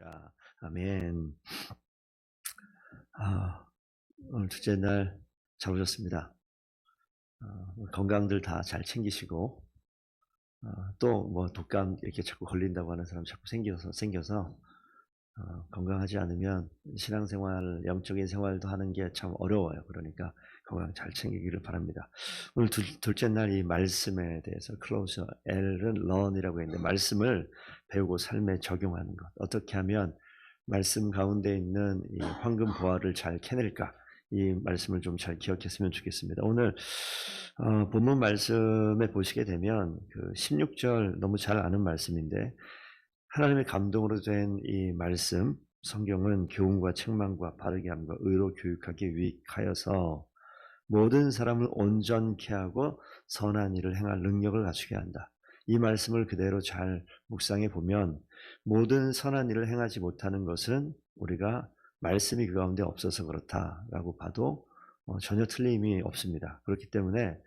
되시리라. 아멘. 오늘 둘째 날 잘 오셨습니다. 건강들 다 잘 챙기시고, 또 뭐 독감 이렇게 자꾸 걸린다고 하는 사람 자꾸 생겨서 건강하지 않으면 신앙생활, 영적인 생활도 하는 게 참 어려워요. 그러니까 건강 잘 챙기기를 바랍니다. 오늘 둘째 날 이 말씀에 대해서 클로저 L은 런이라고 했는데, 말씀을 배우고 삶에 적용하는 것. 어떻게 하면 말씀 가운데 있는 이 황금 보화를 잘 캐낼까? 이 말씀을 좀 잘 기억했으면 좋겠습니다. 오늘 본문 말씀에 보시게 되면 그 16절 너무 잘 아는 말씀인데, 하나님의 감동으로 된 이 말씀, 성경은 교훈과 책망과 바르게 함과 의로 교육하기 위하여서 모든 사람을 온전케 하고 선한 일을 행할 능력을 갖추게 한다. 이 말씀을 그대로 잘 묵상해 보면 모든 선한 일을 행하지 못하는 것은 우리가 말씀이 그 가운데 없어서 그렇다라고 봐도 전혀 틀림이 없습니다. 그렇기 때문에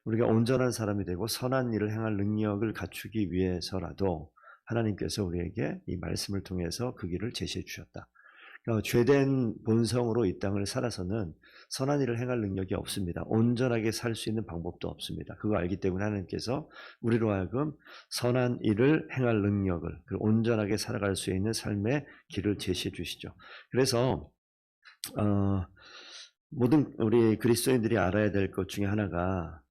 우리가 온전한 사람이 되고 선한 일을 행할 능력을 갖추기 위해서라도 하나님께서 우리에게 이 말씀을 통해서 그 길을 제시해 주셨다. 그러니까 죄된 본성으로 이 땅을 살아서는 선한 일을 행할 능력이 없습니다. 온전하게 살 수 있는 방법도 없습니다. 그거 알기 때문에 하나님께서 우리로 하여금 선한 일을 행할 능력을, 온전하게 살아갈 수 있는 삶의 길을 제시해 주시죠. 그래서 모든 우리 그리스도인들이 알아야 될 것 중에 하나가,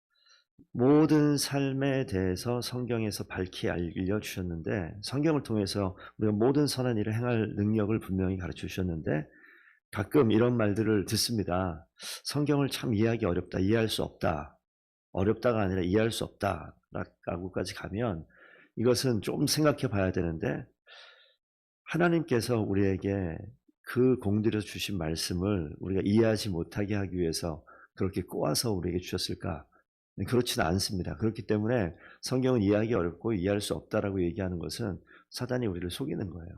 모든 삶에 대해서 성경에서 밝히 알려주셨는데, 성경을 통해서 우리가 모든 선한 일을 행할 능력을 분명히 가르쳐 주셨는데, 가끔 이런 말들을 듣습니다. 성경을 참 이해하기 어렵다, 이해할 수 없다. 어렵다가 아니라 이해할 수 없다 라고까지 가면 이것은 좀 생각해 봐야 되는데, 하나님께서 우리에게 그 공들여 주신 말씀을 우리가 이해하지 못하게 하기 위해서 그렇게 꼬아서 우리에게 주셨을까? 그렇지는 않습니다. 그렇기 때문에 성경은 이해하기 어렵고 이해할 수 없다라고 얘기하는 것은 사단이 우리를 속이는 거예요.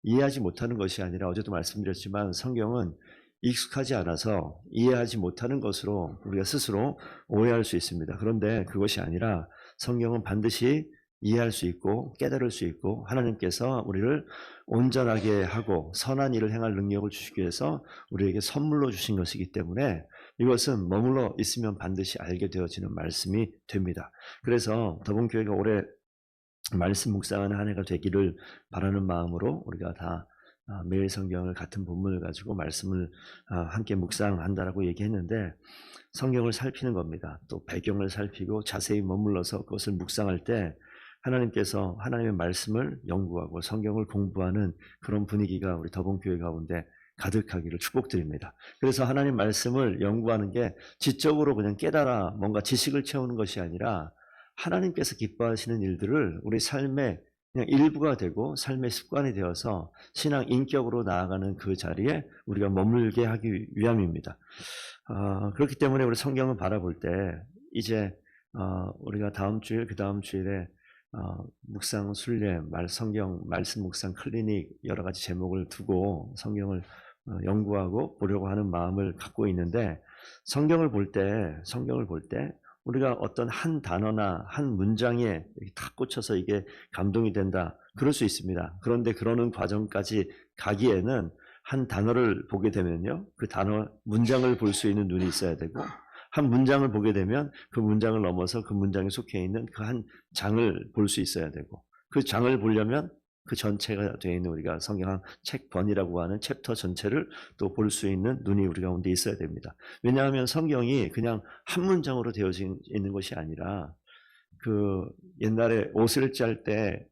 이해하지 못하는 것이 아니라, 어제도 말씀드렸지만 성경은 익숙하지 않아서 이해하지 못하는 것으로 우리가 스스로 오해할 수 있습니다. 그런데 그것이 아니라 성경은 반드시 이해할 수 있고 깨달을 수 있고, 하나님께서 우리를 온전하게 하고 선한 일을 행할 능력을 주시기 위해서 우리에게 선물로 주신 것이기 때문에 이것은 머물러 있으면 반드시 알게 되어지는 말씀이 됩니다. 그래서 더본교회가 올해 말씀 묵상하는 한 해가 되기를 바라는 마음으로 우리가 다 매일 성경을 같은 본문을 가지고 말씀을 함께 묵상한다라고 얘기했는데, 성경을 살피는 겁니다. 또 배경을 살피고 자세히 머물러서 그것을 묵상할 때 하나님께서 하나님의 말씀을 연구하고 성경을 공부하는 그런 분위기가 우리 더본교회 가운데 가득하기를 축복드립니다. 그래서 하나님 말씀을 연구하는 게 지적으로 그냥 깨달아 뭔가 지식을 채우는 것이 아니라, 하나님께서 기뻐하시는 일들을 우리 삶의 그냥 일부가 되고 삶의 습관이 되어서 신앙 인격으로 나아가는 그 자리에 우리가 머물게 하기 위함입니다. 그렇기 때문에 우리 성경을 바라볼 때 이제 우리가 다음 주일, 그 다음 주일에 묵상 순례, 성경 말씀 묵상 클리닉 여러 가지 제목을 두고 성경을 연구하고 보려고 하는 마음을 갖고 있는데, 성경을 볼 때 우리가 어떤 한 단어나 한 문장에 딱 꽂혀서 이게 감동이 된다, 그럴 수 있습니다. 그런데 그러는 과정까지 가기에는 한 단어를 보게 되면요, 그 단어 문장을 볼 수 있는 눈이 있어야 되고, 한 문장을 보게 되면 그 문장을 넘어서 그 문장에 속해 있는 그 한 장을 볼 수 있어야 되고, 그 장을 보려면 그 전체가 되어 있는 우리가 성경 책번이라고 하는 챕터 전체를 또 볼 수 있는 눈이 우리 가운데 있어야 됩니다. 왜냐하면 성경이 그냥 한 문장으로 되어져 있는 것이 아니라, 그 옛날에 옷을 짤 때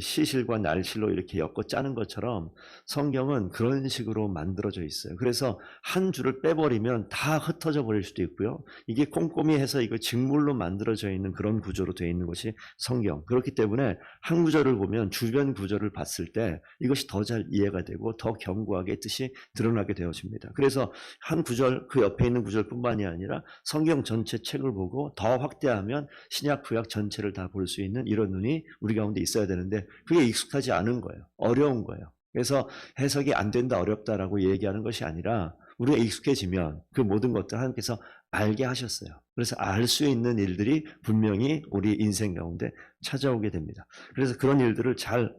시실과 날실로 이렇게 엮어 짜는 것처럼 성경은 그런 식으로 만들어져 있어요. 그래서 한 줄을 빼버리면 다 흩어져 버릴 수도 있고요. 이게 꼼꼼히 해서 이거 직물로 만들어져 있는 그런 구조로 되어 있는 것이 성경. 그렇기 때문에 한 구절을 보면 주변 구절을 봤을 때 이것이 더 잘 이해가 되고 더 견고하게 뜻이 드러나게 되어집니다. 그래서 한 구절, 그 옆에 있는 구절뿐만이 아니라 성경 전체 책을 보고 더 확대하면 신약 구약 전체를 다 볼 수 있는 이런 눈이 우리 가운데 있어야 되는데, 그게 익숙하지 않은 거예요. 어려운 거예요. 그래서 해석이 안 된다, 어렵다라고 얘기하는 것이 아니라, 우리가 익숙해지면 그 모든 것들 하나님께서 알게 하셨어요. 그래서 알 수 있는 일들이 분명히 우리 인생 가운데 찾아오게 됩니다. 그래서 그런 일들을 잘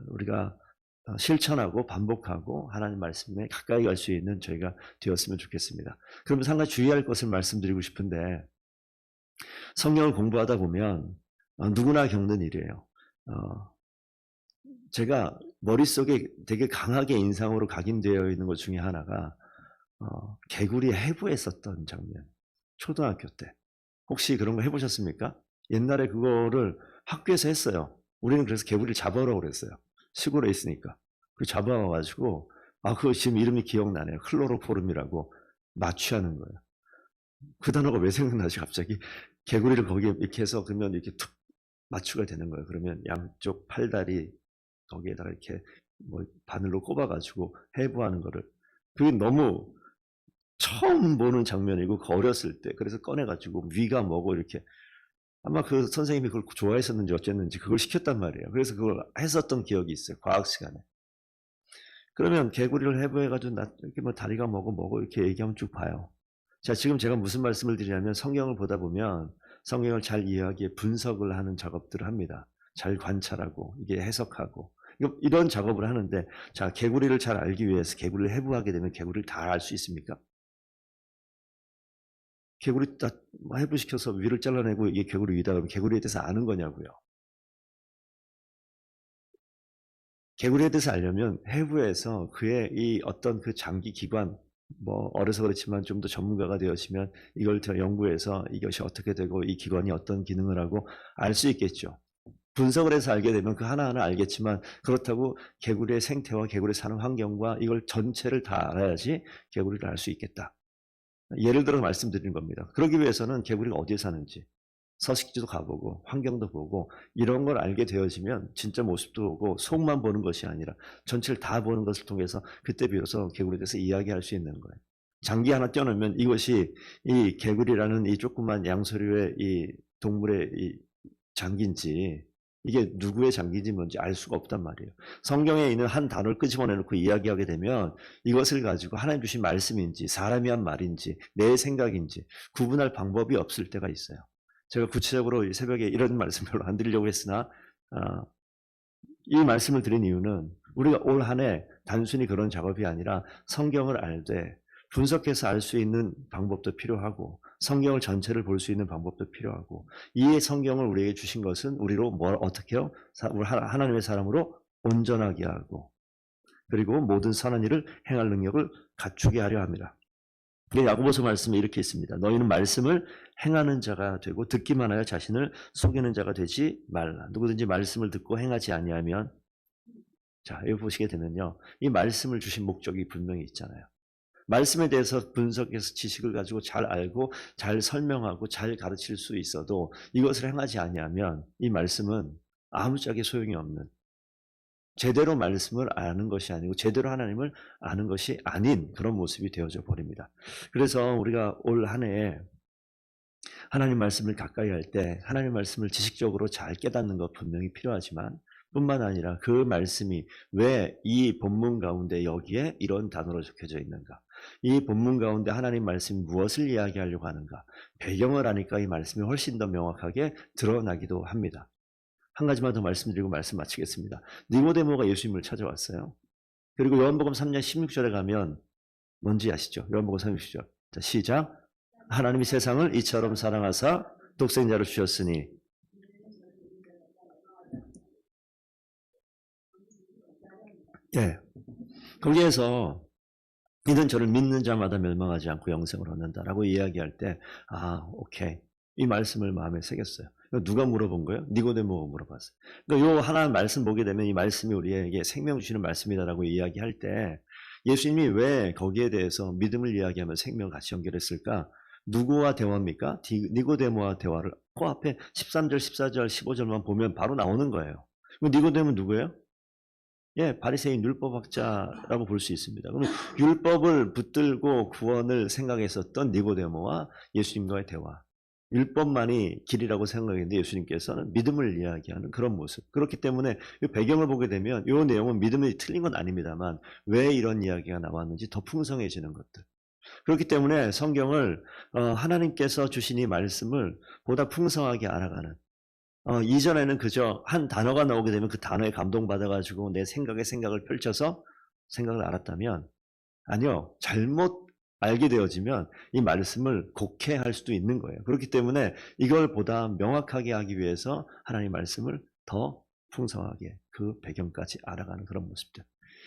우리가 실천하고 반복하고 하나님 말씀에 가까이 갈 수 있는 저희가 되었으면 좋겠습니다. 그러면서 한 가지 주의할 것을 말씀드리고 싶은데, 성경을 공부하다 보면 누구나 겪는 일이에요. 제가 머릿속에 되게 강하게 인상으로 각인되어 있는 것 중에 하나가 개구리 해부했었던 장면. 초등학교 때. 혹시 그런 거 해보셨습니까? 옛날에 그거를 학교에서 했어요. 우리는 그래서 개구리를 잡아오라고 그랬어요. 시골에 있으니까. 그 잡아와가지고, 그거 지금 이름이 기억나네요. 클로로포름이라고 마취하는 거예요. 그 단어가 왜 생각나지, 갑자기? 개구리를 거기에 이렇게 해서 그러면 이렇게 툭 마취가 되는 거예요. 그러면 양쪽 팔다리 거기에다가 이렇게 뭐 바늘로 꼽아가지고 해부하는 거를. 그게 너무 처음 보는 장면이고, 어렸을 때. 그래서 꺼내가지고 위가 뭐고 이렇게. 아마 그 선생님이 그걸 좋아했었는지 어쨌는지 그걸 시켰단 말이에요. 그래서 그걸 했었던 기억이 있어요. 과학 시간에. 그러면 개구리를 해부해가지고 이렇게 뭐 다리가 뭐고 이렇게 얘기하면 쭉 봐요. 자, 지금 제가 무슨 말씀을 드리냐면, 성경을 보다 보면 성경을 잘 이해하기에 분석을 하는 작업들을 합니다. 잘 관찰하고 이게 해석하고 이런 작업을 하는데, 자, 개구리를 잘 알기 위해서 개구리를 해부하게 되면 개구리를 다 알 수 있습니까? 개구리 딱 해부시켜서 위를 잘라내고 이게 개구리 위다 그러면 개구리에 대해서 아는 거냐고요. 개구리에 대해서 알려면 해부해서 그의 이 어떤 그 장기 기관, 뭐 어려서 그렇지만 좀 더 전문가가 되었으면 이걸 더 연구해서 이것이 어떻게 되고 이 기관이 어떤 기능을 하고 알 수 있겠죠. 분석을 해서 알게 되면 그 하나하나 알겠지만, 그렇다고 개구리의 생태와 개구리 사는 환경과 이걸 전체를 다 알아야지 개구리를 알 수 있겠다. 예를 들어 말씀드리는 겁니다. 그러기 위해서는 개구리가 어디에 사는지 서식지도 가보고 환경도 보고 이런 걸 알게 되어지면 진짜 모습도 보고 속만 보는 것이 아니라 전체를 다 보는 것을 통해서 그때 비로소 개구리에 대해서 이야기할 수 있는 거예요. 장기 하나 떼어놓으면 이것이 이 개구리라는 이 조그만 양서류의 이 동물의 이 장기인지, 이게 누구의 장기인지 뭔지 알 수가 없단 말이에요. 성경에 있는 한 단어를 끄집어내놓고 이야기하게 되면 이것을 가지고 하나님 주신 말씀인지 사람이 한 말인지 내 생각인지 구분할 방법이 없을 때가 있어요. 제가 구체적으로 이 새벽에 이런 말씀 별로 안 드리려고 했으나 이 말씀을 드린 이유는 우리가 올 한 해 단순히 그런 작업이 아니라 성경을 알되 분석해서 알 수 있는 방법도 필요하고, 성경을 전체를 볼 수 있는 방법도 필요하고, 이 성경을 우리에게 주신 것은 우리로 뭘 어떻게요? 하나님의 사람으로 온전하게 하고, 그리고 모든 선한 일을 행할 능력을 갖추게 하려 합니다. 야고보서 말씀에 이렇게 있습니다. 너희는 말씀을 행하는 자가 되고 듣기만 하여 자신을 속이는 자가 되지 말라. 누구든지 말씀을 듣고 행하지 아니하면, 자, 여기 보시게 되면요, 이 말씀을 주신 목적이 분명히 있잖아요. 말씀에 대해서 분석해서 지식을 가지고 잘 알고 잘 설명하고 잘 가르칠 수 있어도 이것을 행하지 아니하면 이 말씀은 아무짝에 소용이 없는, 제대로 말씀을 아는 것이 아니고 제대로 하나님을 아는 것이 아닌 그런 모습이 되어져 버립니다. 그래서 우리가 올 한 해에 하나님 말씀을 가까이 할 때 하나님 말씀을 지식적으로 잘 깨닫는 것 분명히 필요하지만, 뿐만 아니라 그 말씀이 왜 이 본문 가운데 여기에 이런 단어로 적혀져 있는가, 이 본문 가운데 하나님 말씀이 무엇을 이야기하려고 하는가, 배경을 아니까 이 말씀이 훨씬 더 명확하게 드러나기도 합니다. 한 가지만 더 말씀드리고 말씀 마치겠습니다. 니고데모가 예수님을 찾아왔어요. 그리고 요한복음 3장 16절에 가면 뭔지 아시죠? 요한복음 3장 16절. 자, 시작. 하나님이 세상을 이처럼 사랑하사 독생자를 주셨으니. 예. 거기에서 이는 저를 믿는 자마다 멸망하지 않고 영생을 얻는다라고 이야기할 때, 오케이. 이 말씀을 마음에 새겼어요. 누가 물어본 거예요? 니고데모가 물어봤어요. 그러니까 요 하나 말씀 보게 되면 이 말씀이 우리에게 생명 주시는 말씀이다라고 이야기할 때, 예수님이 왜 거기에 대해서 믿음을 이야기하면 생명을 같이 연결했을까? 누구와 대화입니까? 니고데모와 대화를 그 앞에 13절, 14절, 15절만 보면 바로 나오는 거예요. 니고데모는 누구예요? 예, 바리새인 율법학자라고 볼 수 있습니다. 그러면 율법을 붙들고 구원을 생각했었던 니고데모와 예수님과의 대화. 율법만이 길이라고 생각했는데 예수님께서는 믿음을 이야기하는 그런 모습. 그렇기 때문에 이 배경을 보게 되면 이 내용은 믿음이 틀린 건 아닙니다만 왜 이런 이야기가 나왔는지 더 풍성해지는 것들. 그렇기 때문에 성경을 하나님께서 주신 이 말씀을 보다 풍성하게 알아가는, 이전에는 그저 한 단어가 나오게 되면 그 단어에 감동받아가지고 내 생각에 생각을 펼쳐서 생각을 알았다면, 아니요. 잘못 알게 되어지면 이 말씀을 곡해할 수도 있는 거예요. 그렇기 때문에 이걸 보다 명확하게 하기 위해서 하나님의 말씀을 더 풍성하게 그 배경까지 알아가는 그런 모습들.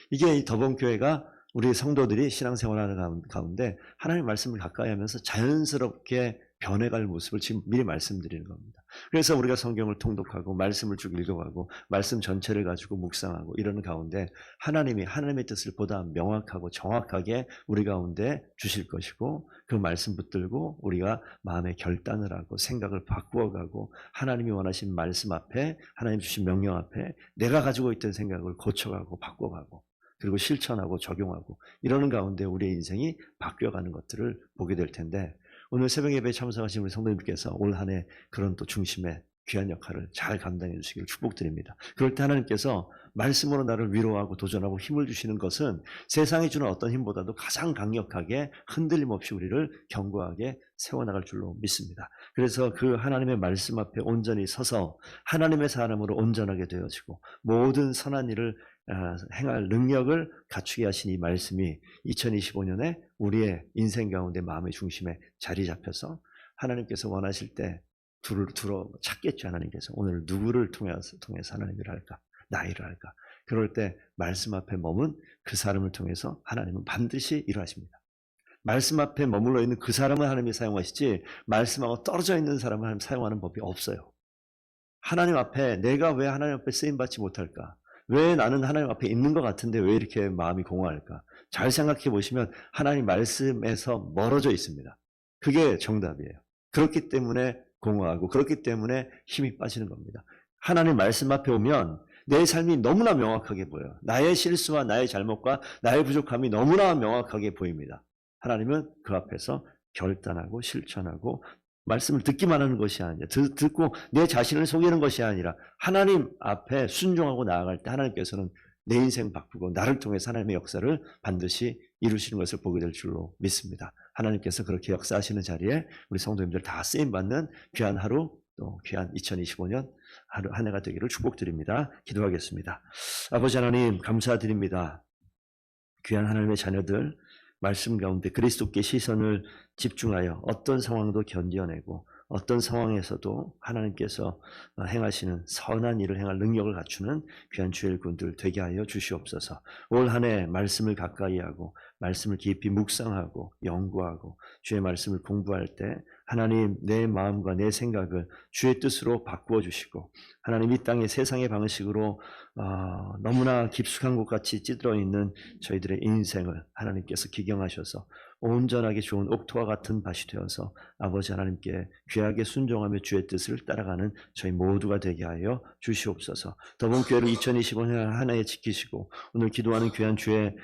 이게 이 더본교회가 우리 성도들이 신앙생활하는 가운데 하나님의 말씀을 가까이 하면서 자연스럽게 변해갈 모습을 지금 미리 말씀드리는 겁니다. 그래서 우리가 성경을 통독하고 말씀을 쭉 읽어가고 말씀 전체를 가지고 묵상하고 이러는 가운데 하나님이 하나님의 뜻을 보다 명확하고 정확하게 우리 가운데 주실 것이고, 그 말씀 붙들고 우리가 마음의 결단을 하고 생각을 바꾸어가고 하나님이 원하신 말씀 앞에, 하나님 주신 명령 앞에 내가 가지고 있던 생각을 고쳐가고 바꿔가고 그리고 실천하고 적용하고 이러는 가운데 우리의 인생이 바뀌어가는 것들을 보게 될 텐데, 오늘 새벽 예배에 참석하신 우리 성도님께서 올 한 해 그런 또 중심의 귀한 역할을 잘 감당해 주시기를 축복드립니다. 그럴 때 하나님께서 말씀으로 나를 위로하고 도전하고 힘을 주시는 것은 세상이 주는 어떤 힘보다도 가장 강력하게 흔들림 없이 우리를 견고하게 세워나갈 줄로 믿습니다. 그래서 그 하나님의 말씀 앞에 온전히 서서 하나님의 사람으로 온전하게 되어지고 모든 선한 일을 행할 능력을 갖추게 하신 이 말씀이 2025년에 우리의 인생 가운데 마음의 중심에 자리 잡혀서 하나님께서 원하실 때 두루 찾겠죠. 하나님께서 오늘 누구를 통해서 하나님 일을 할까, 나 일을 할까. 그럴 때 말씀 앞에 머문 그 사람을 통해서 하나님은 반드시 일하십니다. 말씀 앞에 머물러 있는 그 사람을 하나님이 사용하시지 말씀하고 떨어져 있는 사람을 하나님 사용하는 법이 없어요. 하나님 앞에 내가 왜 하나님 앞에 쓰임받지 못할까? 왜 나는 하나님 앞에 있는 것 같은데 왜 이렇게 마음이 공허할까? 잘 생각해 보시면 하나님 말씀에서 멀어져 있습니다. 그게 정답이에요. 그렇기 때문에 공허하고 그렇기 때문에 힘이 빠지는 겁니다. 하나님 말씀 앞에 오면 내 삶이 너무나 명확하게 보여요. 나의 실수와 나의 잘못과 나의 부족함이 너무나 명확하게 보입니다. 하나님은 그 앞에서 결단하고 실천하고 말씀을 듣기만 하는 것이 아니라 듣고 내 자신을 속이는 것이 아니라 하나님 앞에 순종하고 나아갈 때 하나님께서는 내 인생 바꾸고 나를 통해서 하나님의 역사를 반드시 이루시는 것을 보게 될 줄로 믿습니다. 하나님께서 그렇게 역사하시는 자리에 우리 성도님들 다 쓰임받는 귀한 하루, 또 귀한 2025년 한 해가 되기를 축복드립니다. 기도하겠습니다. 아버지 하나님 감사드립니다. 귀한 하나님의 자녀들 말씀 가운데 그리스도께 시선을 집중하여 어떤 상황도 견뎌내고 어떤 상황에서도 하나님께서 행하시는 선한 일을 행할 능력을 갖추는 귀한 주의 일꾼들 되게 하여 주시옵소서. 올 한 해 말씀을 가까이 하고 말씀을 깊이 묵상하고 연구하고 주의 말씀을 공부할 때 하나님 내 마음과 내 생각을 주의 뜻으로 바꾸어 주시고, 하나님 이 땅의 세상의 방식으로 너무나 깊숙한 것 같이 찌들어 있는 저희들의 인생을 하나님께서 기경하셔서 온전하게 좋은 옥토와 같은 밭이 되어서 아버지 하나님께 귀하게 순종하며 주의 뜻을 따라가는 저희 모두가 되게 하여 주시옵소서. 더본교회를 2025년 한 해에 지키시고 오늘 기도하는 귀한 주의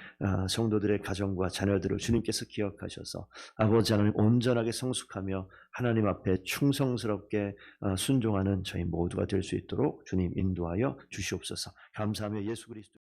성도들의 가정과 자녀들을 주님께서 기억하셔서 아버지 하나님 온전하게 성숙하며 하나님 앞에 충성스럽게 순종하는 저희 모두가 될 수 있도록 주님 인도하여 주시옵소서. 감사하며 예수 그리스도